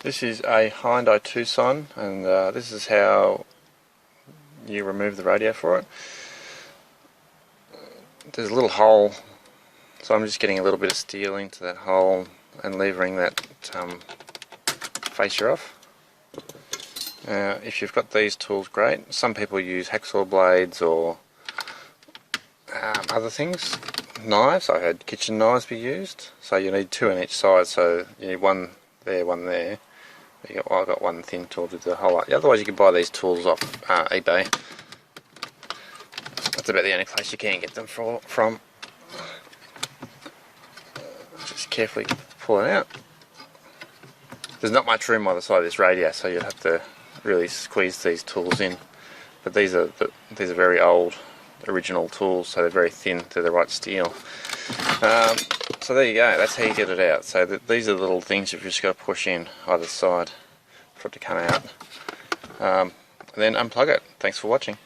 This is a Hyundai Tucson, and this is how you remove the radio for it. There's a little hole, so I'm just getting a little bit of steel into that hole and levering that facer off. If you've got these tools, great. Some people use hacksaw blades or other things. Knives, I've had kitchen knives be used, so you need two on each side, so you need one there, one there. I've got one thin tool to do the whole lot. Otherwise you can buy these tools off eBay. That's about the only place you can get them from. Just carefully pull it out. There's not much room either side of this radio, so you'd have to really squeeze these tools in. But these are very old, original tools, so they're very thin. They're the right steel. So there you go. That's how you get it out. So these are the little things you've just got to push in either side for it to come out. And then unplug it. Thanks for watching.